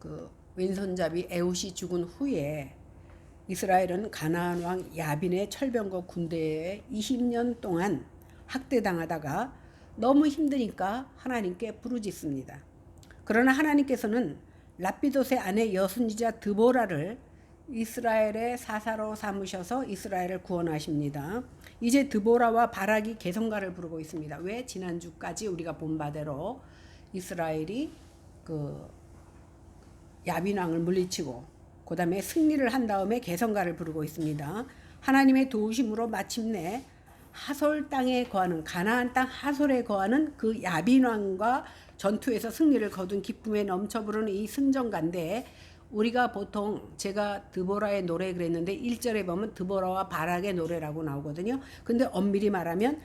그 왼손잡이 에훗이 죽은 후에 이스라엘은 가나안 왕 야빈의 철병거 군대에 20년 동안 학대당하다가 너무 힘드니까 하나님께 부르짖습니다. 그러나 하나님께서는 랍비돗의 아내 여순지자 드보라를 이스라엘의 사사로 삼으셔서 이스라엘을 구원하십니다. 이제 드보라와 바락이 개성가를 부르고 있습니다. 왜? 지난주까지 우리가 본 바대로 이스라엘이 그 야빈 왕을 물리치고 그 다음에 승리를 한 다음에 개성가를 부르고 있습니다. 하나님의 도우심으로 마침내 하솔 땅에 거하는 가나안 땅 하솔에 거하는 그 야빈 왕과 전투에서 승리를 거둔 기쁨에 넘쳐 부르는 이 승전가인데, 우리가 보통 제가 드보라의 노래 그랬는데 1절에 보면 드보라와 바락의 노래라고 나오거든요. 근데 엄밀히 말하면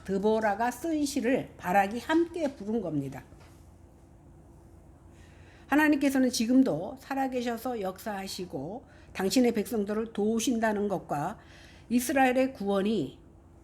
드보라가 쓴 시를 바락이 함께 부른 겁니다. 하나님께서는 지금도 살아계셔서 역사하시고 당신의 백성들을 도우신다는 것과 이스라엘의 구원이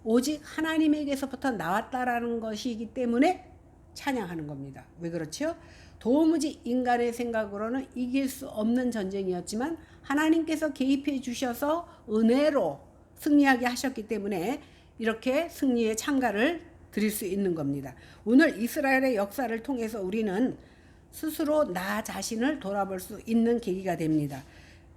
오직 하나님에게서부터 나왔다라는 것이기 때문에 찬양하는 겁니다. 왜 그렇죠? 도무지 인간의 생각으로는 이길 수 없는 전쟁이었지만 하나님께서 개입해 주셔서 은혜로 승리하게 하셨기 때문에 이렇게 승리의 찬가를 드릴 수 있는 겁니다. 오늘 이스라엘의 역사를 통해서 우리는 스스로 나 자신을 돌아볼 수 있는 계기가 됩니다.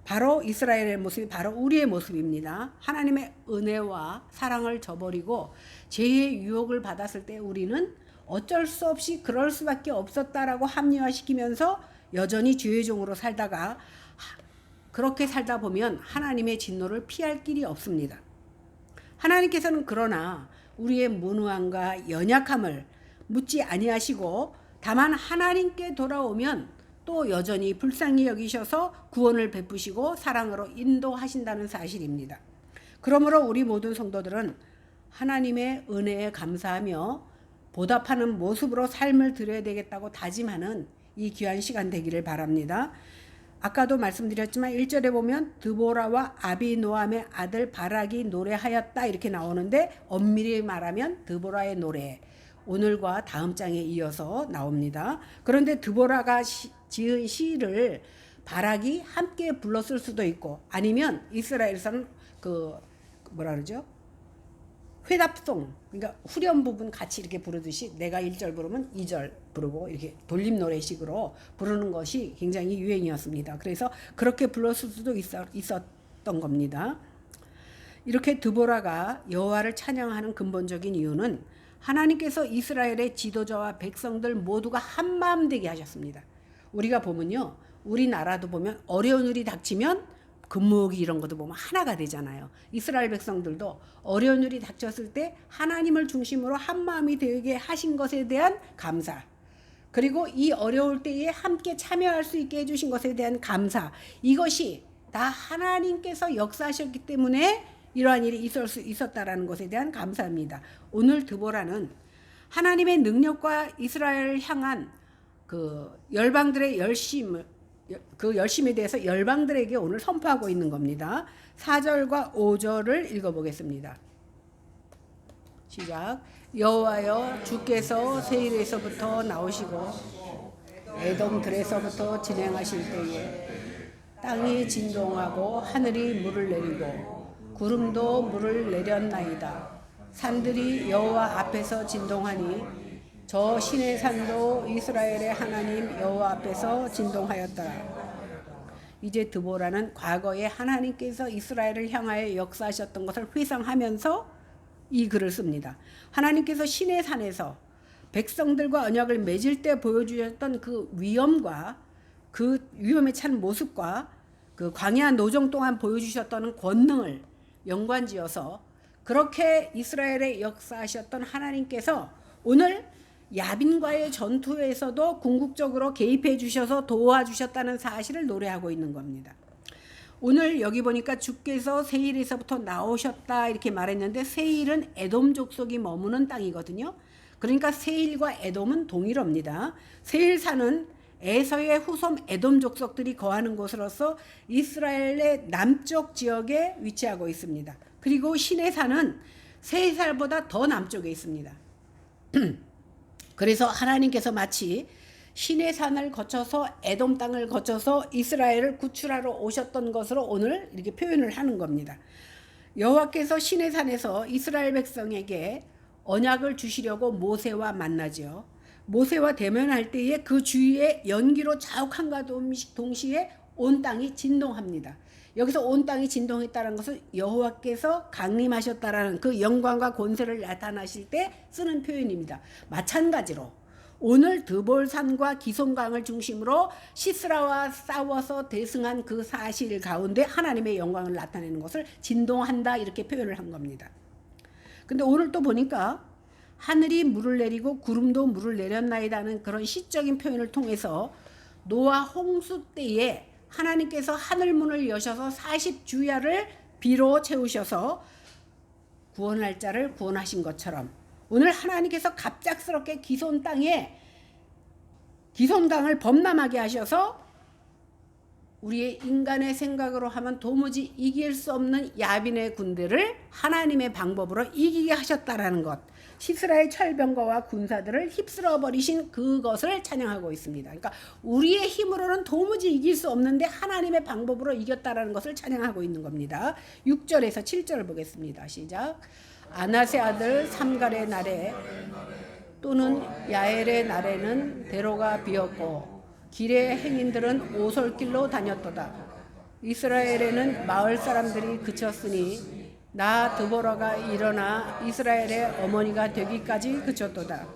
바로 이스라엘의 모습이 바로 우리의 모습입니다. 하나님의 은혜와 사랑을 저버리고 죄의 유혹을 받았을 때 우리는 어쩔 수 없이 그럴 수밖에 없었다라고 합리화시키면서 여전히 죄의 종으로 살다가, 그렇게 살다 보면 하나님의 진노를 피할 길이 없습니다. 하나님께서는 그러나 우리의 무능함과 연약함을 묻지 아니하시고 다만 하나님께 돌아오면 또 여전히 불쌍히 여기셔서 구원을 베푸시고 사랑으로 인도하신다는 사실입니다. 그러므로 우리 모든 성도들은 하나님의 은혜에 감사하며 보답하는 모습으로 삶을 드려야 되겠다고 다짐하는 이 귀한 시간 되기를 바랍니다. 아까도 말씀드렸지만 1절에 보면 드보라와 아비노함의 아들 바락이 노래하였다 이렇게 나오는데, 엄밀히 말하면 드보라의 노래, 오늘과 다음 장에 이어서 나옵니다. 그런데 드보라가 지은 시를 바락이 함께 불렀을 수도 있고, 아니면 이스라엘에서는 그 뭐라 그러죠? 회답송, 그러니까 후렴 부분 같이 이렇게 부르듯이 내가 1절 부르면 2절 부르고 이렇게 돌림 노래식으로 부르는 것이 굉장히 유행이었습니다. 그래서 그렇게 불렀을 수도 있었던 겁니다. 이렇게 드보라가 여호와를 찬양하는 근본적인 이유는 하나님께서 이스라엘의 지도자와 백성들 모두가 한마음 되게 하셨습니다. 우리가 보면요, 우리나라도 보면 어려운 일이 닥치면 금목이 이런 것도 보면 하나가 되잖아요. 이스라엘 백성들도 어려운 일이 닥쳤을 때 하나님을 중심으로 한마음이 되게 하신 것에 대한 감사, 그리고 이 어려울 때에 함께 참여할 수 있게 해주신 것에 대한 감사, 이것이 다 하나님께서 역사하셨기 때문에 이러한 일이 있을 수 있었다라는 것에 대한 감사입니다. 오늘 드보라는 하나님의 능력과 이스라엘을 향한 그 열방들의 열심을, 그 열심에 대해서 열방들에게 오늘 선포하고 있는 겁니다. 4절과 5절을 읽어보겠습니다. 시작. 여호와여, 주께서 세일에서부터 나오시고 에돔들에서부터 진행하실 때에 땅이 진동하고 하늘이 물을 내리고 구름도 물을 내렸나이다. 산들이 여호와 앞에서 진동하니 저 신의 산도 이스라엘의 하나님 여호와 앞에서 진동하였더라. 이제 드보라는 과거에 하나님께서 이스라엘을 향하여 역사하셨던 것을 회상하면서 이 글을 씁니다. 하나님께서 신의 산에서 백성들과 언약을 맺을 때 보여주셨던 그 위엄과 그 위엄에 찬 모습과 그 광야 노정 동안 보여주셨던 권능을 연관지어서 그렇게 이스라엘에 역사하셨던 하나님께서 오늘 야빈과의 전투에서도 궁극적으로 개입해 주셔서 도와주셨다는 사실을 노래하고 있는 겁니다. 오늘 여기 보니까 주께서 세일에서부터 나오셨다 이렇게 말했는데, 세일은 에돔 족속이 머무는 땅이거든요. 그러니까 세일과 에돔은 동일합니다. 세일산은 에서의 후손 에돔 족속들이 거하는 곳으로서 이스라엘의 남쪽 지역에 위치하고 있습니다. 그리고 신의 산은 세일산보다 더 남쪽에 있습니다. 그래서 하나님께서 마치 시내 산을 거쳐서 에돔 땅을 거쳐서 이스라엘을 구출하러 오셨던 것으로 오늘 이렇게 표현을 하는 겁니다. 여호와께서 시내 산에서 이스라엘 백성에게 언약을 주시려고 모세와 만나죠. 모세와 대면할 때에 그 주위에 연기로 자욱함과 동시에 온 땅이 진동합니다. 여기서 온 땅이 진동했다는 것은 여호와께서 강림하셨다라는 그 영광과 권세를 나타나실 때 쓰는 표현입니다. 마찬가지로 오늘 드볼산과 기손강을 중심으로 시스라와 싸워서 대승한 그 사실 가운데 하나님의 영광을 나타내는 것을 진동한다 이렇게 표현을 한 겁니다. 근데 오늘 또 보니까 하늘이 물을 내리고 구름도 물을 내렸나이다는 그런 시적인 표현을 통해서 노아 홍수 때에 하나님께서 하늘문을 여셔서 40주야를 비로 채우셔서 구원할 자를 구원하신 것처럼 오늘 하나님께서 갑작스럽게 기손 땅에 기손강을 범람하게 하셔서 우리의 인간의 생각으로 하면 도무지 이길 수 없는 야빈의 군대를 하나님의 방법으로 이기게 하셨다라는 것. 시스라의 철병거와 군사들을 휩쓸어 버리신 그것을 찬양하고 있습니다. 그러니까 우리의 힘으로는 도무지 이길 수 없는데 하나님의 방법으로 이겼다라는 것을 찬양하고 있는 겁니다. 6절에서 7절을 보겠습니다. 시작. 아낫의 아들 삼갈의 날에 또는 야엘의 날에는 대로가 비었고 길의 행인들은 오솔길로 다녔도다. 이스라엘에는 마을 사람들이 그쳤으니 나 드보라가 일어나 이스라엘의 어머니가 되기까지 그쳤도다.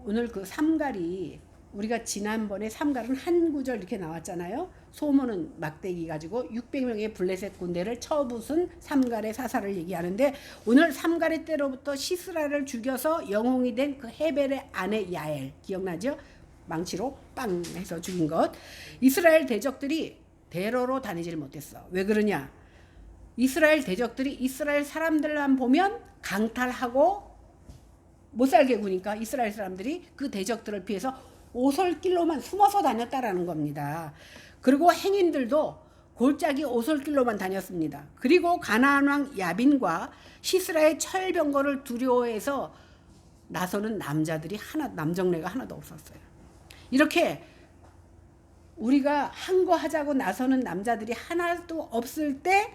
오늘 그 삼갈이 우리가 지난번에 삼갈은 한 구절 이렇게 나왔잖아요. 소문은 막대기 가지고 600명의 블레셋 군대를 쳐부순 삼갈의 사사를 얘기하는데 오늘 삼갈의 때로부터 시스라를 죽여서 영웅이 된 그 헤벨의 아내 야엘 기억나죠? 망치로 빵 해서 죽인 것. 이스라엘 대적들이 대로로 다니질 못했어. 왜 그러냐? 이스라엘 대적들이 이스라엘 사람들만 보면 강탈하고 못 살게 구니까 이스라엘 사람들이 그 대적들을 피해서 오솔길로만 숨어서 다녔다라는 겁니다. 그리고 행인들도 골짜기 오솔길로만 다녔습니다. 그리고 가나안 왕 야빈과 시스라의 철병거를 두려워해서 나서는 남자들이 남정네가 하나도 없었어요. 이렇게 우리가 한 거 하자고 나서는 남자들이 하나도 없을 때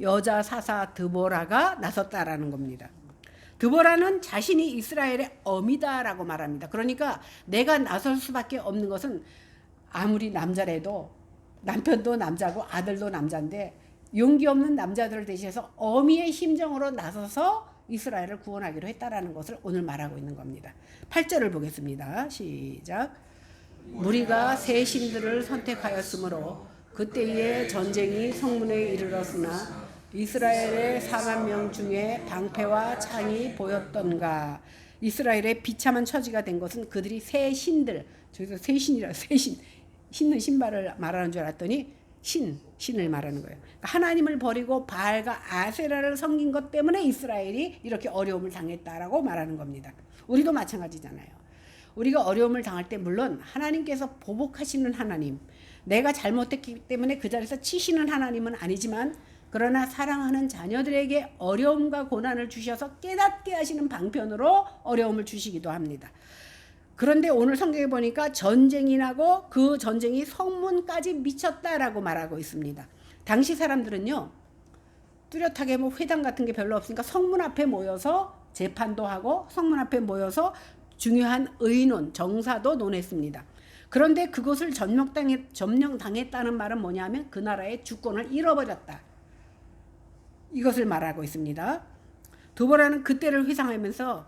여자 사사 드보라가 나섰다라는 겁니다. 드보라는 자신이 이스라엘의 어미다라고 말합니다. 그러니까 내가 나설 수밖에 없는 것은 아무리 남자래도 남편도 남자고 아들도 남자인데 용기 없는 남자들을 대신해서 어미의 심정으로 나서서 이스라엘을 구원하기로 했다라는 것을 오늘 말하고 있는 겁니다. 8절을 보겠습니다. 시작. 무리가 새 신들을 선택하였으므로 그때의 전쟁이 성문에 이르렀으나 이스라엘의 4만 명 중에 방패와 창이 보였던가. 이스라엘의 비참한 처지가 된 것은 그들이 새 신들, 저기서 새 신이라 새 신, 신는 신발을 말하는 줄 알았더니 신을 말하는 거예요. 하나님을 버리고 바알과 아세라를 섬긴 것 때문에 이스라엘이 이렇게 어려움을 당했다라고 말하는 겁니다. 우리도 마찬가지잖아요. 우리가 어려움을 당할 때 물론 하나님께서 보복하시는 하나님, 내가 잘못했기 때문에 그 자리에서 치시는 하나님은 아니지만 그러나 사랑하는 자녀들에게 어려움과 고난을 주셔서 깨닫게 하시는 방편으로 어려움을 주시기도 합니다. 그런데 오늘 성경에 보니까 전쟁이 나고 그 전쟁이 성문까지 미쳤다라고 말하고 있습니다. 당시 사람들은요, 뚜렷하게 뭐 회당 같은 게 별로 없으니까 성문 앞에 모여서 재판도 하고 성문 앞에 모여서 중요한 의논, 정사도 논했습니다. 그런데 그것을 점령당했다는 말은 뭐냐면 그 나라의 주권을 잃어버렸다. 이것을 말하고 있습니다. 드보라는 그때를 회상하면서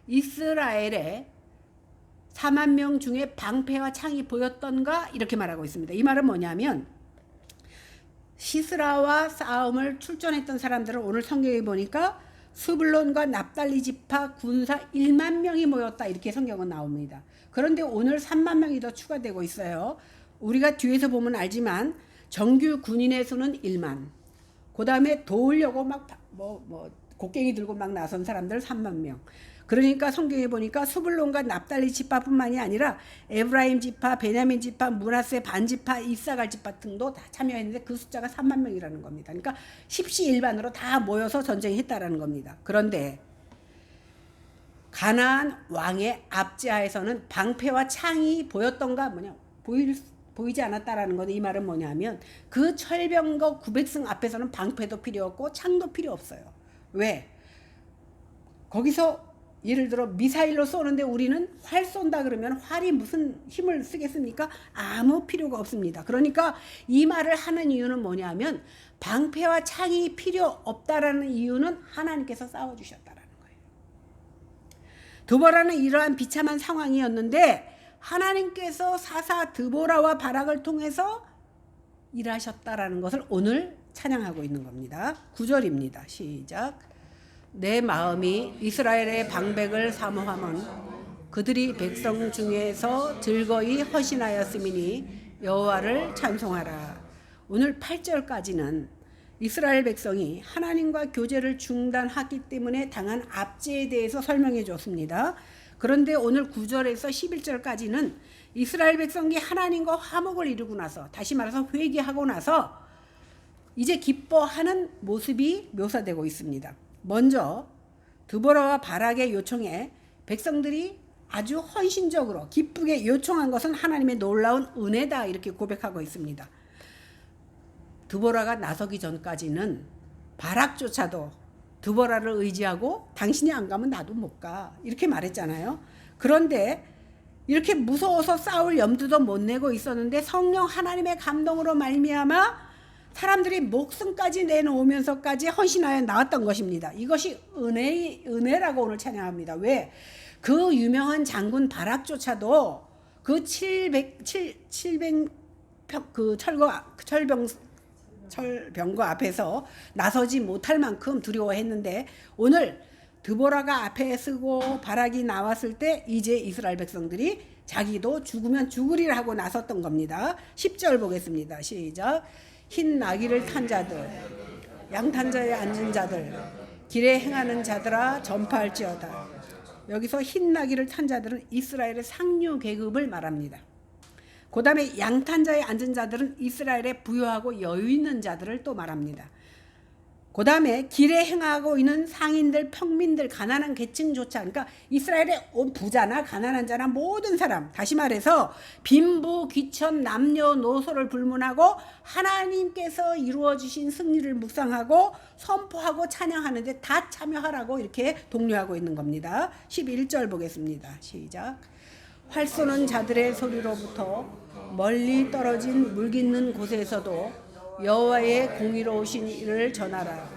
이스라엘의 4만 명 중에 방패와 창이 보였던가 이렇게 말하고 있습니다. 이 말은 뭐냐면 시스라와 싸움을 출전했던 사람들은 오늘 성경에 보니까 스불론과 납달리 지파 군사 1만 명이 모였다 이렇게 성경은 나옵니다. 그런데 오늘 3만 명이 더 추가되고 있어요. 우리가 뒤에서 보면 알지만 정규 군인의 수는 1만, 그 다음에 도우려고 막 곡괭이 들고 막 나선 사람들 3만 명. 그러니까 성경에 보니까 스불론과 납달리 지파뿐만이 아니라 에브라임 지파, 베냐민 지파, 므낫세 반지파, 이사갈 지파 등도 다 참여했는데 그 숫자가 3만 명이라는 겁니다. 그러니까 십시일반으로 다 모여서 전쟁했다라는 겁니다. 그런데 가나안 왕의 압제하에서는 방패와 창이 보였던가 보이지 않았다라는 건데, 이 말은 뭐냐면 그 철병거 900승 앞에서는 방패도 필요 없고 창도 필요 없어요. 왜? 거기서 예를 들어 미사일로 쏘는데 우리는 활 쏜다 그러면 활이 무슨 힘을 쓰겠습니까? 아무 필요가 없습니다. 그러니까 이 말을 하는 이유는 뭐냐면 방패와 창이 필요 없다라는 이유는 하나님께서 싸워주셨다라는 거예요. 드보라는 이러한 비참한 상황이었는데 하나님께서 사사 드보라와 바락을 통해서 일하셨다라는 것을 오늘 찬양하고 있는 겁니다. 9절입니다. 시작. 내 마음이 이스라엘의 방백을 사모함은 그들이 백성 중에서 즐거이 헌신하였음이니 여호와를 찬송하라. 오늘 8절까지는 이스라엘 백성이 하나님과 교제를 중단하기 때문에 당한 압제에 대해서 설명해 줬습니다. 그런데 오늘 9절에서 11절까지는 이스라엘 백성이 하나님과 화목을 이루고 나서, 다시 말해서 회개하고 나서 이제 기뻐하는 모습이 묘사되고 있습니다. 먼저 드보라와 바락의 요청에 백성들이 아주 헌신적으로 기쁘게 요청한 것은 하나님의 놀라운 은혜다, 이렇게 고백하고 있습니다. 드보라가 나서기 전까지는 바락조차도 드보라를 의지하고 당신이 안 가면 나도 못 가, 이렇게 말했잖아요. 그런데 이렇게 무서워서 싸울 염두도 못 내고 있었는데 성령 하나님의 감동으로 말미암아 사람들이 목숨까지 내놓으면서까지 헌신하여 나왔던 것입니다. 이것이 은혜라고 오늘 찬양합니다. 왜? 그 유명한 장군 바락조차도 그 700 그 철병거 앞에서 나서지 못할 만큼 두려워했는데, 오늘 드보라가 앞에 서고 바락이 나왔을 때 이제 이스라엘 백성들이 자기도 죽으면 죽으리라 하고 나섰던 겁니다. 10절 보겠습니다. 시작. 흰 나귀를 탄 자들, 양탄자에 앉은 자들, 길에 행하는 자들아 전파할지어다. 여기서 흰 나귀를 탄 자들은 이스라엘의 상류 계급을 말합니다. 그 다음에 양탄자에 앉은 자들은 이스라엘의 부유하고 여유 있는 자들을 또 말합니다. 그 다음에 길에 행하고 있는 상인들, 평민들, 가난한 계층조차, 그러니까 이스라엘의 부자나 가난한 자나 모든 사람, 다시 말해서 빈부, 귀천, 남녀노소를 불문하고 하나님께서 이루어주신 승리를 묵상하고 선포하고 찬양하는데 다 참여하라고 이렇게 독려하고 있는 겁니다. 11절 보겠습니다. 시작. 활 쏘는 자들의 소리로부터 멀리 떨어진 물깃는 곳에서도 여호와의 공의로우신 일을 전하라.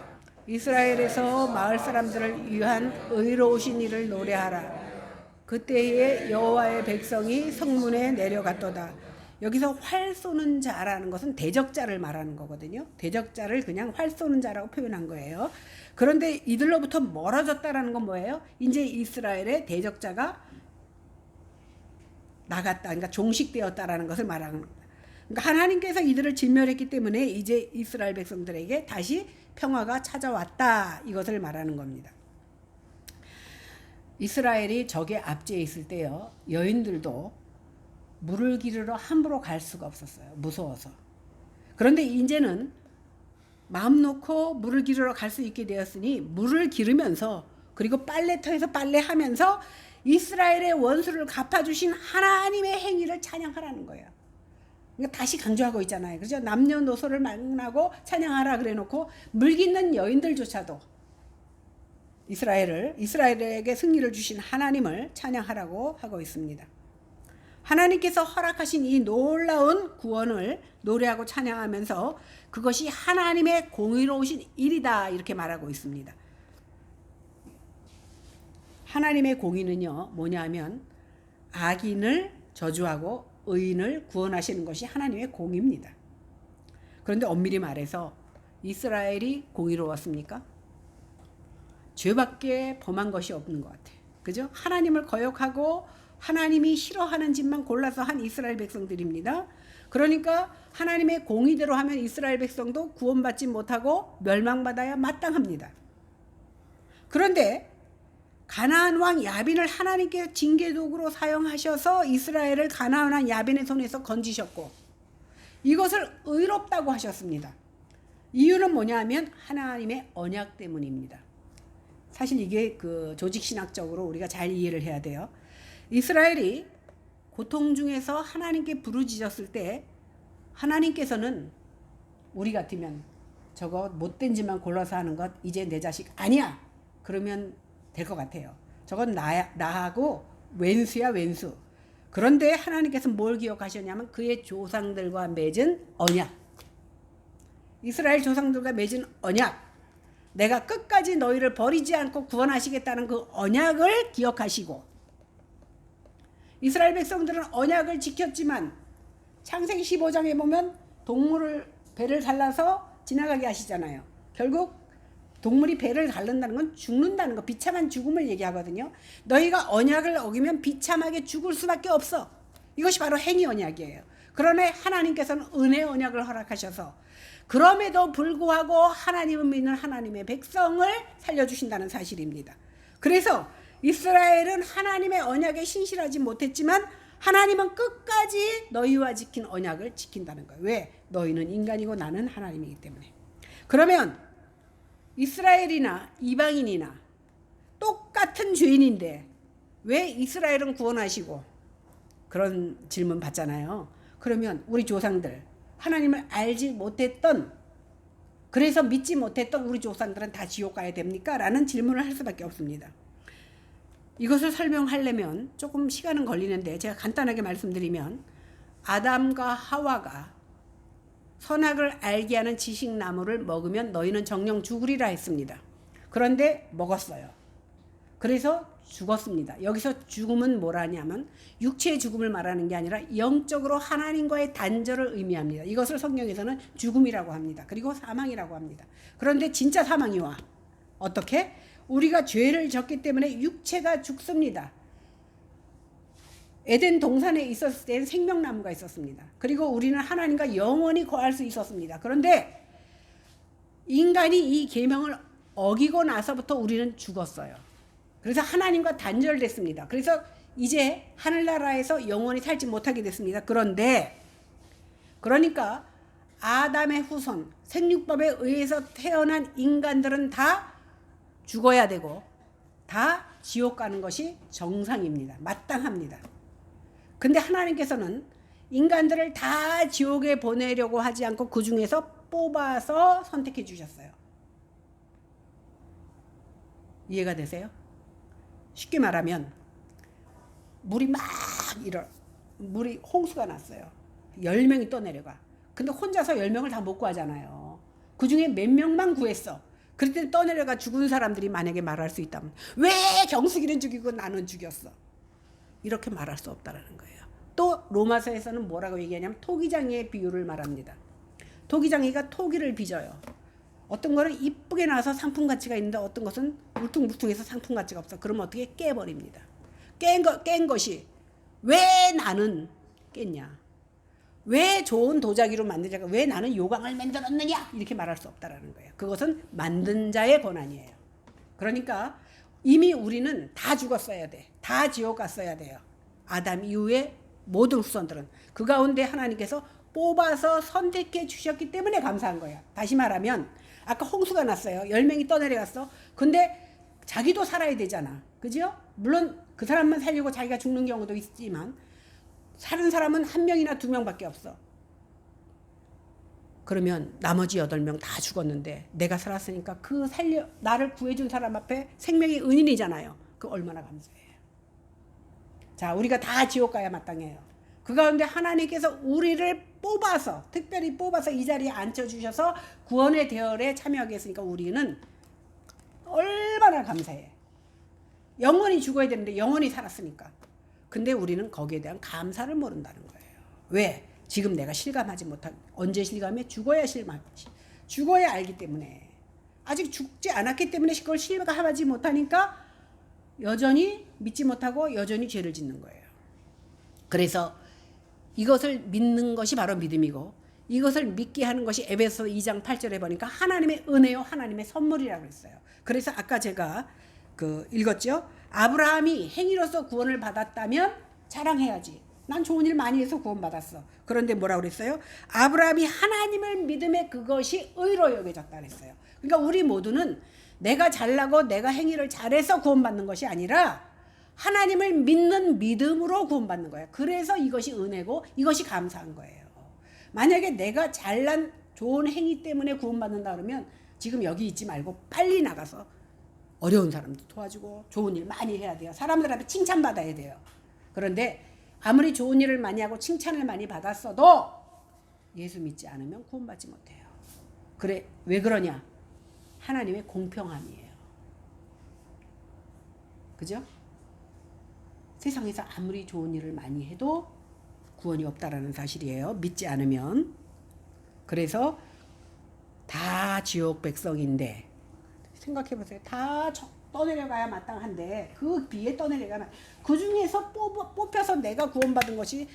이스라엘에서 마을 사람들을 위한 의로우신 일을 노래하라. 그때에 여호와의 백성이 성문에 내려갔도다. 여기서 활 쏘는 자라는 것은 대적자를 말하는 거거든요. 대적자를 그냥 활 쏘는 자라고 표현한 거예요. 그런데 이들로부터 멀어졌다라는 건 뭐예요? 이제 이스라엘의 대적자가 나갔다, 그러니까 종식되었다라는 것을 말하는 겁니다. 그러니까 하나님께서 이들을 진멸했기 때문에 이제 이스라엘 백성들에게 다시 평화가 찾아왔다, 이것을 말하는 겁니다. 이스라엘이 적의 압제에 있을 때요, 여인들도 물을 기르러 함부로 갈 수가 없었어요. 무서워서. 그런데 이제는 마음 놓고 물을 기르러 갈 수 있게 되었으니 물을 기르면서, 그리고 빨래터에서 빨래하면서 이스라엘의 원수를 갚아주신 하나님의 행위를 찬양하라는 거예요. 그러니까 다시 강조하고 있잖아요. 그죠? 남녀노소를 만나고 찬양하라 그래 놓고 물깃는 여인들조차도 이스라엘에게 승리를 주신 하나님을 찬양하라고 하고 있습니다. 하나님께서 허락하신 이 놀라운 구원을 노래하고 찬양하면서 그것이 하나님의 공의로우신 일이다, 이렇게 말하고 있습니다. 하나님의 공의는요, 뭐냐면 악인을 저주하고 의인을 구원하시는 것이 하나님의 공의입니다. 그런데 엄밀히 말해서 이스라엘이 공의로웠습니까? 죄밖에 범한 것이 없는 것 같아요. 그죠? 하나님을 거역하고 하나님이 싫어하는 짓만 골라서 한 이스라엘 백성들입니다. 그러니까 하나님의 공의대로 하면 이스라엘 백성도 구원받지 못하고 멸망받아야 마땅합니다. 그런데 가나안 왕 야빈을 하나님께 징계도구로 사용하셔서 이스라엘을 가나안 왕 야빈의 손에서 건지셨고 이것을 의롭다고 하셨습니다. 이유는 뭐냐 하면 하나님의 언약 때문입니다. 사실 이게 그 조직신학적으로 우리가 잘 이해를 해야 돼요. 이스라엘이 고통 중에서 하나님께 부르짖었을 때 하나님께서는 우리 같으면 저거 못된 짓만 골라서 하는 것 이제 내 자식 아니야 그러면 될 것 같아요. 저건 나하고 왼수야 왼수. 그런데 하나님께서 뭘 기억하셨냐면 그의 조상들과 맺은 언약, 이스라엘 조상들과 맺은 언약, 내가 끝까지 너희를 버리지 않고 구원하시겠다는 그 언약을 기억하시고, 이스라엘 백성들은 언약을 지켰지만 창세기 15장에 보면 동물을 배를 갈라서 지나가게 하시잖아요. 결국 동물이 배를 갈른다는 건 죽는다는 거, 비참한 죽음을 얘기하거든요. 너희가 언약을 어기면 비참하게 죽을 수밖에 없어. 이것이 바로 행위 언약이에요. 그러나 하나님께서는 은혜 언약을 허락하셔서 그럼에도 불구하고 하나님을 믿는 하나님의 백성을 살려주신다는 사실입니다. 그래서 이스라엘은 하나님의 언약에 신실하지 못했지만 하나님은 끝까지 너희와 지킨 언약을 지킨다는 거예요. 왜? 너희는 인간이고 나는 하나님이기 때문에. 그러면 이스라엘이나 이방인이나 똑같은 죄인인데 왜 이스라엘은 구원하시고, 그런 질문 받잖아요. 그러면 우리 조상들 하나님을 알지 못했던, 그래서 믿지 못했던 우리 조상들은 다 지옥 가야 됩니까? 라는 질문을 할 수밖에 없습니다. 이것을 설명하려면 조금 시간은 걸리는데 제가 간단하게 말씀드리면, 아담과 하와가 선악을 알게 하는 지식나무를 먹으면 너희는 정령 죽으리라 했습니다. 그런데 먹었어요. 그래서 죽었습니다. 여기서 죽음은 뭐라냐면 육체의 죽음을 말하는 게 아니라 영적으로 하나님과의 단절을 의미합니다. 이것을 성경에서는 죽음이라고 합니다. 그리고 사망이라고 합니다. 그런데 진짜 사망이 와. 어떻게? 우리가 죄를 졌기 때문에 육체가 죽습니다. 에덴 동산에 있었을 때는 생명나무가 있었습니다. 그리고 우리는 하나님과 영원히 거할 수 있었습니다. 그런데 인간이 이 계명을 어기고 나서부터 우리는 죽었어요. 그래서 하나님과 단절됐습니다. 그래서 이제 하늘나라에서 영원히 살지 못하게 됐습니다. 그러니까 아담의 후손, 생육법에 의해서 태어난 인간들은 다 죽어야 되고 다 지옥 가는 것이 정상입니다. 마땅합니다. 근데 하나님께서는 인간들을 다 지옥에 보내려고 하지 않고 그 중에서 뽑아서 선택해 주셨어요. 이해가 되세요? 쉽게 말하면 물이 홍수가 났어요. 10명이 떠내려가. 근데 혼자서 10명을 다 못 구하잖아요. 그 중에 몇 명만 구했어. 그럴 때 떠내려가 죽은 사람들이 만약에 말할 수 있다면 왜 경숙이는 죽이고 나는 죽였어? 이렇게 말할 수 없다는 거예요. 또 로마서에서는 뭐라고 얘기하냐면 토기장이의 비유를 말합니다. 토기장이가 토기를 빚어요. 어떤 거는 이쁘게 나와서 상품 가치가 있는데 어떤 것은 울퉁불퉁해서 상품 가치가 없어. 그러면 어떻게 깨버립니다. 깬 것이 왜 나는 깼냐? 왜 좋은 도자기로 만들자가 왜 나는 요강을 만들었느냐? 이렇게 말할 수 없다라는 거예요. 그것은 만든 자의 권한이에요. 그러니까 이미 우리는 다 죽었어야 돼. 다 지옥 갔어야 돼요. 아담 이후에 모든 후손들은 그 가운데 하나님께서 뽑아서 선택해 주셨기 때문에 감사한 거예요. 다시 말하면 아까 홍수가 났어요. 10명이 떠내려갔어. 근데 자기도 살아야 되잖아. 그죠? 물론 그 사람만 살려고 자기가 죽는 경우도 있지만 사는 사람은 1명이나 2명밖에 없어. 그러면 나머지 8명 다 죽었는데 내가 살았으니까 나를 구해준 사람 앞에 생명의 은인이잖아요. 그 얼마나 감사해요. 자, 우리가 다 지옥 가야 마땅해요. 그 가운데 하나님께서 우리를 특별히 뽑아서 이 자리에 앉혀주셔서 구원의 대열에 참여하게 했으니까 우리는 얼마나 감사해. 영원히 죽어야 되는데 영원히 살았으니까. 근데 우리는 거기에 대한 감사를 모른다는 거예요. 왜? 지금 내가 실감하지 못한, 언제 실감해? 죽어야 알기 때문에. 아직 죽지 않았기 때문에 그걸 실감하지 못하니까 여전히 믿지 못하고 여전히 죄를 짓는 거예요. 그래서 이것을 믿는 것이 바로 믿음이고, 이것을 믿게 하는 것이 에베소 2장 8절에 보니까 하나님의 은혜요, 하나님의 선물이라고 했어요. 그래서 아까 제가 읽었죠. 아브라함이 행위로서 구원을 받았다면 자랑해야지. 난 좋은 일 많이 해서 구원받았어. 그런데 뭐라고 그랬어요? 아브라함이 하나님을 믿음에 그것이 의로 여겨졌다 그랬어요. 그러니까 우리 모두는 내가 잘나고 내가 행위를 잘해서 구원받는 것이 아니라 하나님을 믿는 믿음으로 구원받는 거예요. 그래서 이것이 은혜고 이것이 감사한 거예요. 만약에 내가 잘난 좋은 행위 때문에 구원받는다 그러면 지금 여기 있지 말고 빨리 나가서 어려운 사람도 도와주고 좋은 일 많이 해야 돼요. 사람들한테 칭찬받아야 돼요. 그런데 아무리 좋은 일을 많이 하고 칭찬을 많이 받았어도 예수 믿지 않으면 구원받지 못해요. 그래, 왜 그러냐? 하나님의 공평함이에요. 그죠? 세상에서 아무리 좋은 일을 많이 해도 구원이 없다라는 사실이에요. 믿지 않으면. 그래서 다 지옥 백성인데 생각해 보세요. 다 떠내려가야 마땅한데 그 비에 떠내려가면 그 중에서 뽑혀서 내가 구원받은 것이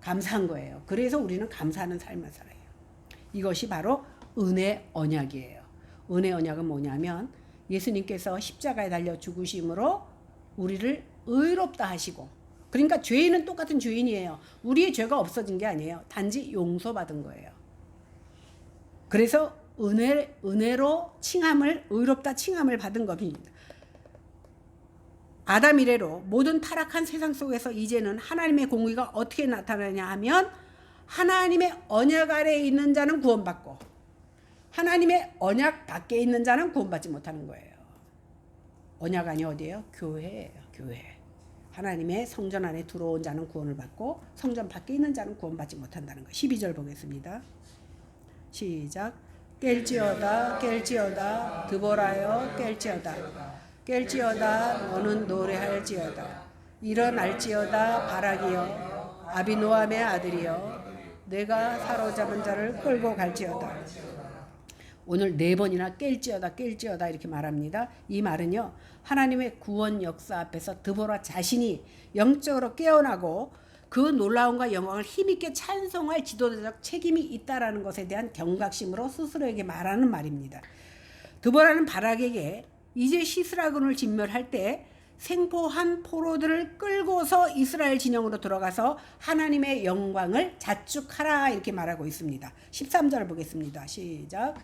감사한 거예요. 그래서 우리는 감사하는 삶을 살아요. 이것이 바로 은혜 언약이에요. 은혜 언약은 뭐냐면 예수님께서 십자가에 달려 죽으심으로 우리를 의롭다 하시고, 그러니까 죄인은 똑같은 죄인이에요. 우리의 죄가 없어진 게 아니에요. 단지 용서받은 거예요. 그래서 은혜로 칭함을, 의롭다 칭함을 받은 겁니다. 아담 이래로 모든 타락한 세상 속에서 이제는 하나님의 공의가 어떻게 나타나냐 하면 하나님의 언약 아래에 있는 자는 구원받고 하나님의 언약 밖에 있는 자는 구원받지 못하는 거예요. 언약 안이 어디예요? 교회예요. 교회. 하나님의 성전 안에 들어온 자는 구원을 받고 성전 밖에 있는 자는 구원받지 못한다는 거. 12절 보겠습니다. 시작. 깰지어다 깰지어다 드보라여 깰지어다 깰지어다 너는 노래할지어다 일어날지어다 바라기여 아비노함의 아들이여 내가 사로잡은 자를 끌고 갈지어다. 오늘 4번이나 깰지어다 이렇게 말합니다. 이 말은요, 하나님의 구원 역사 앞에서 드보라 자신이 영적으로 깨어나고 그 놀라움과 영광을 힘있게 찬송할 지도자적 책임이 있다라는 것에 대한 경각심으로 스스로에게 말하는 말입니다. 드보라는 바락에게 이제 시스라군을 진멸할 때 생포한 포로들을 끌고서 이스라엘 진영으로 들어가서 하나님의 영광을 자축하라 이렇게 말하고 있습니다. 13절 보겠습니다. 시작.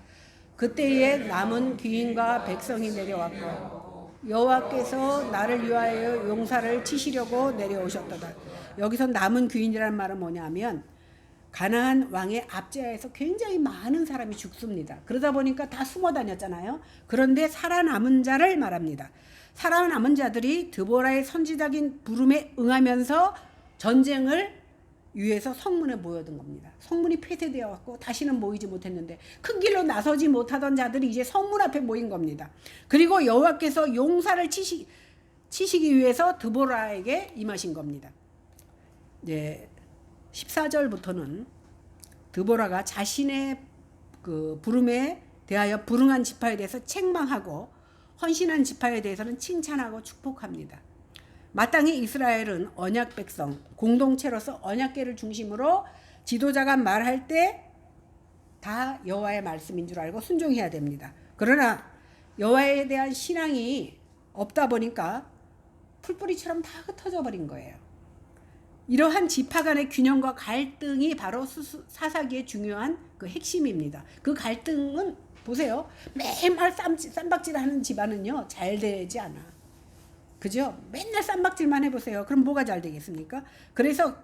그때에 남은 귀인과 백성이 내려왔고 여호와께서 나를 위하여 용사를 치시려고 내려오셨도다. 여기서 남은 귀인이라는 말은 뭐냐면 가나안 왕의 압제하에서 굉장히 많은 사람이 죽습니다. 그러다 보니까 다 숨어 다녔잖아요. 그런데 살아남은 자를 말합니다. 살아남은 자들이 드보라의 선지자인 부름에 응하면서 전쟁을 위해서 성문에 모여든 겁니다. 성문이 폐쇄되어 갖고 다시는 모이지 못했는데 큰 길로 나서지 못하던 자들이 이제 성문 앞에 모인 겁니다. 그리고 여호와께서 용사를 치시기 위해서 드보라에게 임하신 겁니다. 네, 14절부터는 드보라가 자신의 그 부름에 대하여 불응한 지파에 대해서 책망하고 헌신한 지파에 대해서는 칭찬하고 축복합니다. 마땅히 이스라엘은 언약 백성, 공동체로서 언약궤를 중심으로 지도자가 말할 때 다 여호와의 말씀인 줄 알고 순종해야 됩니다. 그러나 여호와에 대한 신앙이 없다 보니까 풀뿌리처럼 다 흩어져 버린 거예요. 이러한 지파 간의 균형과 갈등이 바로 사사기의 중요한 그 핵심입니다. 그 갈등은 보세요. 매일 쌈박질하는 집안은요 잘 되지 않아. 그죠? 맨날 쌈박질만 해보세요. 그럼 뭐가 잘 되겠습니까? 그래서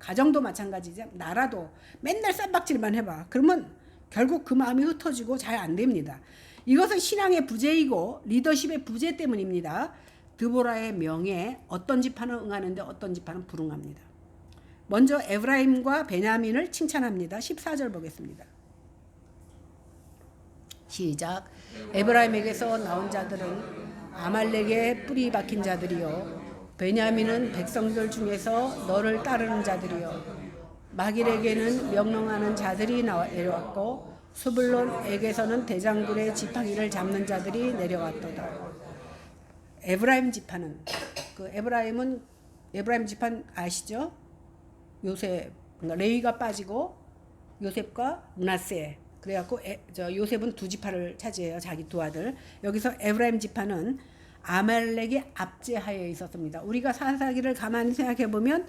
가정도 마찬가지죠. 나라도 맨날 쌈박질만 해봐. 그러면 결국 그 마음이 흩어지고 잘 안 됩니다. 이것은 신앙의 부재이고 리더십의 부재 때문입니다. 드보라의 명에 어떤 지파는 응하는데 어떤 지파는 불응합니다. 먼저 에브라임과 베냐민을 칭찬합니다. 14절 보겠습니다. 시작. 에브라임에게서 나온 자들은 아말렉의 뿌리 박힌 자들이요 베냐민은 백성들 중에서 너를 따르는 자들이요 마길에게는 명령하는 자들이 내려왔고 스불론에게서는 대장굴의 지팡이를 잡는 자들이 내려왔도다. 에브라임 지파는 그 에브라임 지파 아시죠? 요셉 그러니까 레위가 빠지고 요셉과 므낫세 그래갖고 요셉은 두 지파를 차지해요. 자기 두 아들. 여기서 에브라임 지파는 아말렉이 압제하여 있었습니다. 우리가 사사기를 가만히 생각해 보면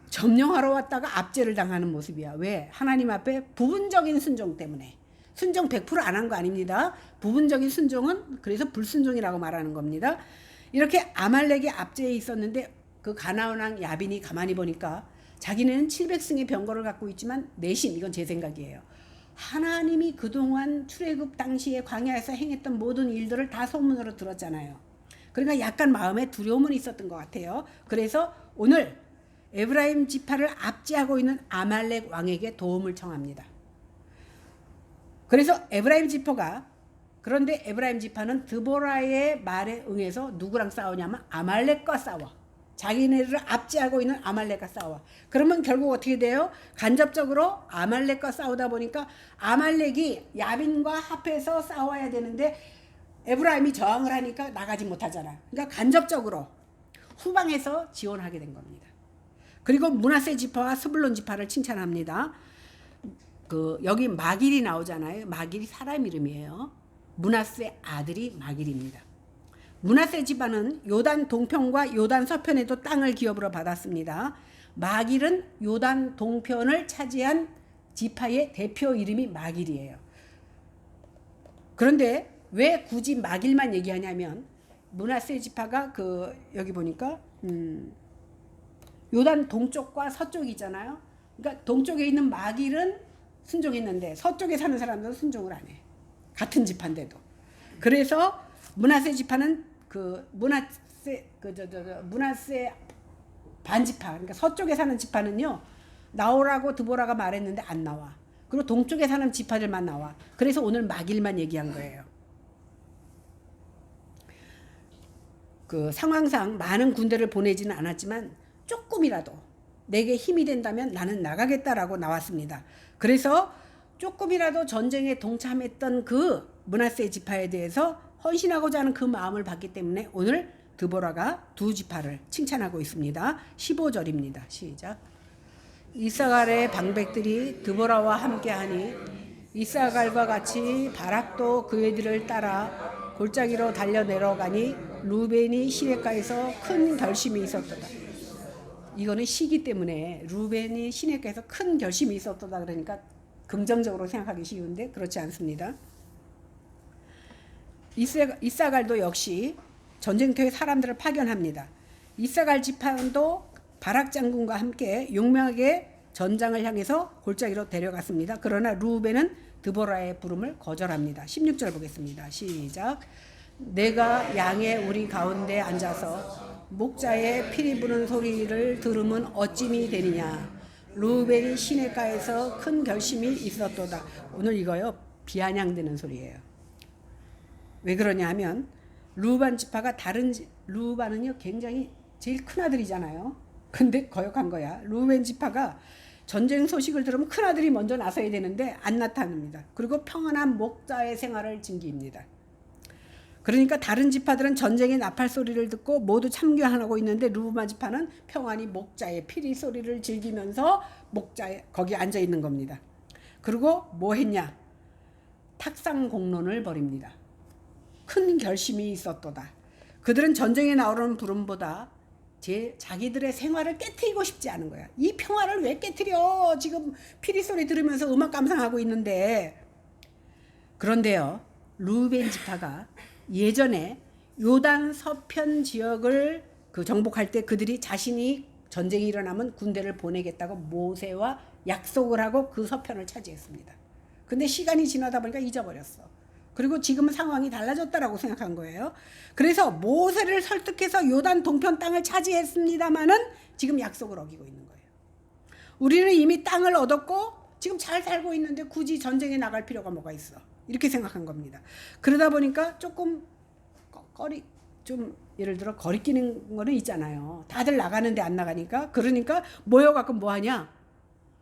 점령하러 왔다가 압제를 당하는 모습이야. 왜? 하나님 앞에 부분적인 순종 때문에. 순종 100% 안 한 거 아닙니다. 부분적인 순종은 그래서 불순종이라고 말하는 겁니다. 이렇게 아말렉이 압제해 있었는데 그 가나안 왕 야빈이 가만히 보니까 자기는 700승의 병거를 갖고 있지만 내심, 이건 제 생각이에요, 하나님이 그동안 출애굽 당시에 광야에서 행했던 모든 일들을 다 소문으로 들었잖아요. 그러니까 약간 마음에 두려움은 있었던 것 같아요. 그래서 오늘 에브라임 지파를 압제하고 있는 아말렉 왕에게 도움을 청합니다. 그래서 에브라임 지파가, 그런데 에브라임 지파는 드보라의 말에 응해서 누구랑 싸우냐면 아말렉과 싸워. 자기네를 압제하고 있는 아말렉과 싸워. 그러면 결국 어떻게 돼요? 간접적으로 아말렉과 싸우다 보니까 아말렉이 야빈과 합해서 싸워야 되는데 에브라임이 저항을 하니까 나가지 못하잖아. 그러니까 간접적으로 후방에서 지원하게 된 겁니다. 그리고 므낫세 지파와 스불론 지파를 칭찬합니다. 여기 마길이 나오잖아요. 마길이 사람 이름이에요. 므낫세 아들이 마길입니다. 므낫세 지파는 요단 동편과 요단 서편에도 땅을 기업으로 받았습니다. 마길은 요단 동편을 차지한 지파의 대표 이름이 마길이에요. 그런데 왜 굳이 마길만 얘기하냐면 므낫세 지파가 여기 보니까 요단 동쪽과 서쪽이 있잖아요. 그러니까 동쪽에 있는 마길은 순종했는데 서쪽에 사는 사람들은 순종을 안 해. 같은 지파인데도. 그래서 므낫세 지파는 므낫세 반지파, 그러니까 서쪽에 사는 지파는요, 나오라고 드보라가 말했는데 안 나와. 그리고 동쪽에 사는 지파들만 나와. 그래서 오늘 마길만 얘기한 거예요. 상황상 많은 군대를 보내지는 않았지만 조금이라도 내게 힘이 된다면 나는 나가겠다라고 나왔습니다. 그래서 조금이라도 전쟁에 동참했던 므낫세 지파에 대해서 헌신하고자 하는 그 마음을 봤기 때문에 오늘 드보라가 두 지파를 칭찬하고 있습니다. 15절입니다. 시작. 이사갈의 방백들이 드보라와 함께하니 이사갈과 같이 바락도 그 애들을 따라 골짜기로 달려 내려가니 루벤이 시냇가에서 큰 결심이 있었도다. 이거는 시기 때문에 루벤이 시냇가에서 큰 결심이 있었도다 그러니까 긍정적으로 생각하기 쉬운데 그렇지 않습니다. 이사갈도 역시 전쟁터에 사람들을 파견합니다. 이사갈 지파도 바락 장군과 함께 용맹하게 전장을 향해서 골짜기로 데려갔습니다. 그러나 루벤은 드보라의 부름을 거절합니다. 16절 보겠습니다. 시작. 내가 양의 우리 가운데 앉아서 목자의 피리 부는 소리를 들으면 어찌미 되느냐. 루벤이 시냇가에서 큰 결심이 있었도다. 오늘 이거요, 비아냥되는 소리예요. 왜 그러냐 하면 루반 지파가 루반은요 굉장히 제일 큰 아들이잖아요. 근데 거역한 거야. 루벤 지파가 전쟁 소식을 들으면 큰 아들이 먼저 나서야 되는데 안 나타납니다. 그리고 평안한 목자의 생활을 즐깁니다. 그러니까 다른 지파들은 전쟁의 나팔 소리를 듣고 모두 참교하고 있는데 루반 지파는 평안히 목자의 피리 소리를 즐기면서 거기 앉아 있는 겁니다. 그리고 뭐 했냐? 탁상 공론을 벌입니다. 큰 결심이 있었도다. 그들은 전쟁에 나오는 부름보다 자기들의 생활을 깨트리고 싶지 않은 거야. 이 평화를 왜 깨트려? 지금 피리 소리 들으면서 음악 감상하고 있는데. 그런데요, 루벤 지파가 예전에 요단 서편 지역을 정복할 때 그들이 자신이 전쟁이 일어나면 군대를 보내겠다고 모세와 약속을 하고 그 서편을 차지했습니다. 근데 시간이 지나다 보니까 잊어버렸어. 그리고 지금은 상황이 달라졌다라고 생각한 거예요. 그래서 모세를 설득해서 요단 동편 땅을 차지했습니다마는 지금 약속을 어기고 있는 거예요. 우리는 이미 땅을 얻었고 지금 잘 살고 있는데 굳이 전쟁에 나갈 필요가 뭐가 있어. 이렇게 생각한 겁니다. 그러다 보니까 조금 예를 들어 거리끼는 거는 있잖아요. 다들 나가는데 안 나가니까. 그러니까 모여갖고 뭐 하냐?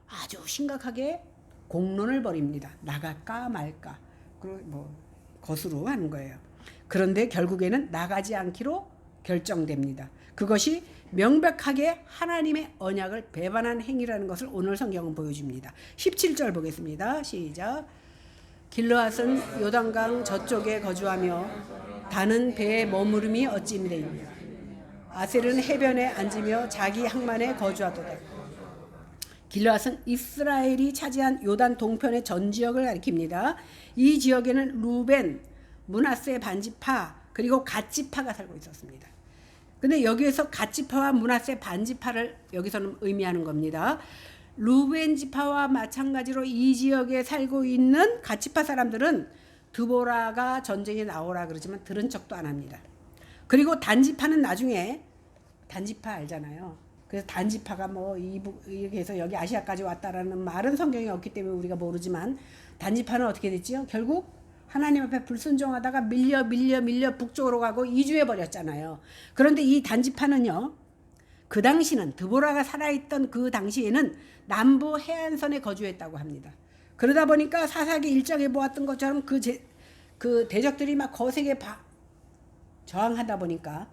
아주 심각하게 공론을 벌입니다. 나갈까 말까. 그리고 거수로 하는 거예요. 그런데 결국에는 나가지 않기로 결정됩니다. 그것이 명백하게 하나님의 언약을 배반한 행위라는 것을 오늘 성경은 보여줍니다. 17절 보겠습니다. 시작. 길르앗은 요단강 저쪽에 거주하며 다는 배에 머무름이 어찌미래이며 아셀은 해변에 앉으며 자기 항만에 거주하도다. 길르앗은 이스라엘이 차지한 요단 동편의 전 지역을 가리킵니다. 이 지역에는 루벤, 므낫세 반지파 그리고 갓지파가 살고 있었습니다. 근데 여기에서 갓지파와 므낫세 반지파를 여기서는 의미하는 겁니다. 루벤 지파와 마찬가지로 이 지역에 살고 있는 갓지파 사람들은 드보라가 전쟁에 나오라 그러지만 들은 척도 안 합니다. 그리고 단지파는 나중에 단지파 알잖아요. 그래서 단지파가 뭐 이렇게 해서 여기 아시아까지 왔다라는 말은 성경에 없기 때문에 우리가 모르지만 단지파는 어떻게 됐지요? 결국 하나님 앞에 불순종하다가 밀려 북쪽으로 가고 이주해 버렸잖아요. 그런데 이 단지파는요. 그 당시는 드보라가 살아있던 그 당시에는 남부 해안선에 거주했다고 합니다. 그러다 보니까 사사기 1장에 보았던 것처럼 그 대적들이 막 거세게 저항하다 보니까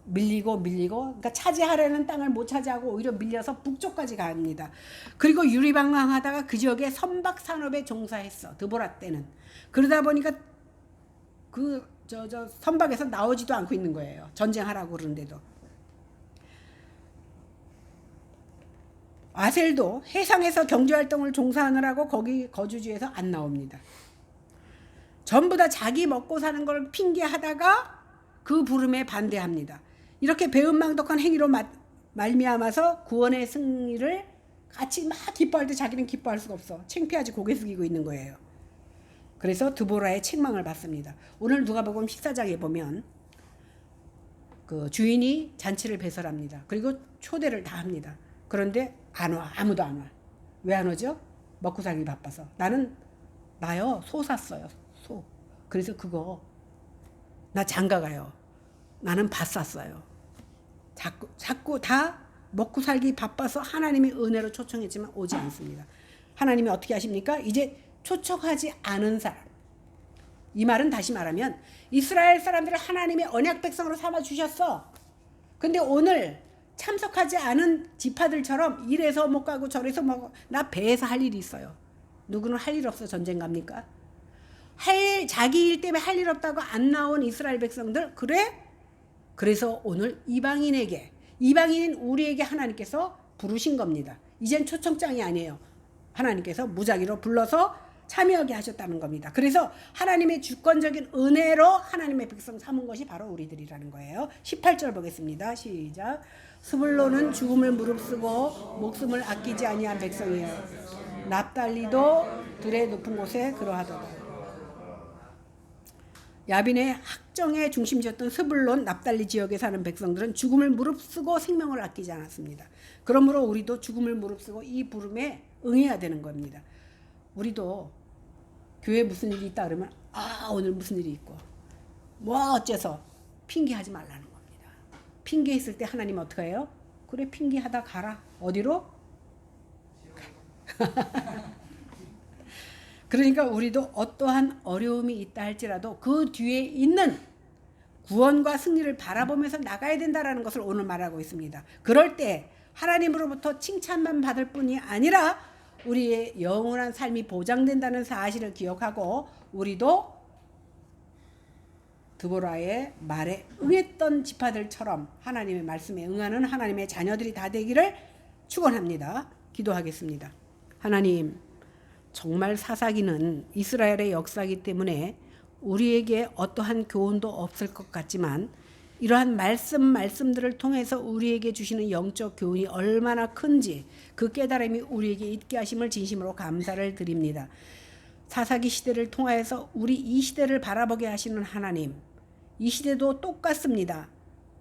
밀리고 그러니까 차지하려는 땅을 못 차지하고 오히려 밀려서 북쪽까지 갑니다. 그리고 유리방황하다가 그 지역에 선박 산업에 종사했어. 드보라 때는. 그러다 보니까 그 선박에서 나오지도 않고 있는 거예요. 전쟁하라고 그러는데도. 아셀도 해상에서 경제활동을 종사하느라고 거기 거주지에서 안 나옵니다. 전부 다 자기 먹고 사는 걸 핑계하다가 그 부름에 반대합니다. 이렇게 배은망덕한 행위로 말미암아서 구원의 승리를 같이 막 기뻐할 때 자기는 기뻐할 수가 없어. 창피하지 고개 숙이고 있는 거예요. 그래서 드보라의 책망을 받습니다. 오늘 누가복음 14장에 보면 그 주인이 잔치를 배설합니다. 그리고 초대를 다 합니다. 그런데 안 와. 아무도 안 와. 왜 안 오죠? 먹고 살기 바빠서. 나요 소 샀어요. 소. 그래서 그거 나 장가가요. 나는 밭 샀어요. 자꾸 다 먹고 살기 바빠서 하나님이 은혜로 초청했지만 오지 않습니다. 하나님이 어떻게 하십니까? 이제 초청하지 않은 사람. 이 말은 다시 말하면 이스라엘 사람들을 하나님의 언약 백성으로 삼아 주셨어. 근데 오늘 참석하지 않은 지파들처럼 이래서 못 가고 저래서 못 가고 나 배에서 할 일이 있어요. 누구는 할 일 없어 전쟁 갑니까? 자기 일 때문에 할 일 없다고 안 나온 이스라엘 백성들 그래? 그래서 오늘 이방인인 우리에게 하나님께서 부르신 겁니다. 이젠 초청장이 아니에요. 하나님께서 무작위로 불러서 참여하게 하셨다는 겁니다. 그래서 하나님의 주권적인 은혜로 하나님의 백성 삼은 것이 바로 우리들이라는 거예요. 18절 보겠습니다. 시작. 스불론은 죽음을 무릅쓰고 목숨을 아끼지 아니한 백성이에요. 납달리도 들의 높은 곳에 그러하도다. 야빈의 학정의 중심지였던 스불론 납달리 지역에 사는 백성들은 죽음을 무릅쓰고 생명을 아끼지 않았습니다. 그러므로 우리도 죽음을 무릅쓰고 이 부름에 응해야 되는 겁니다. 우리도 교회에 무슨 일이 있다 그러면 오늘 무슨 일이 있고 뭐 어째서 핑계하지 말라는 겁니다. 핑계했을 때 하나님 어떻게 해요? 그래 핑계하다 가라. 어디로? 그러니까 우리도 어떠한 어려움이 있다 할지라도 그 뒤에 있는 구원과 승리를 바라보면서 나가야 된다는 것을 오늘 말하고 있습니다. 그럴 때 하나님으로부터 칭찬만 받을 뿐이 아니라 우리의 영원한 삶이 보장된다는 사실을 기억하고 우리도 드보라의 말에 응했던 지파들처럼 하나님의 말씀에 응하는 하나님의 자녀들이 다 되기를 축원합니다. 기도하겠습니다. 하나님, 정말 사사기는 이스라엘의 역사이기 때문에 우리에게 어떠한 교훈도 없을 것 같지만 이러한 말씀들을 통해서 우리에게 주시는 영적 교훈이 얼마나 큰지 그 깨달음이 우리에게 있게 하심을 진심으로 감사를 드립니다. 사사기 시대를 통하여서 우리 이 시대를 바라보게 하시는 하나님, 이 시대도 똑같습니다.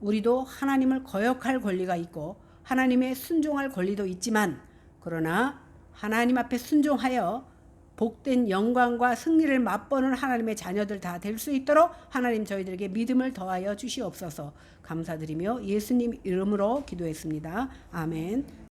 우리도 하나님을 거역할 권리가 있고 하나님의 순종할 권리도 있지만 그러나 하나님 앞에 순종하여 복된 영광과 승리를 맛보는 하나님의 자녀들 다 될 수 있도록 하나님 저희들에게 믿음을 더하여 주시옵소서. 감사드리며 예수님 이름으로 기도했습니다. 아멘.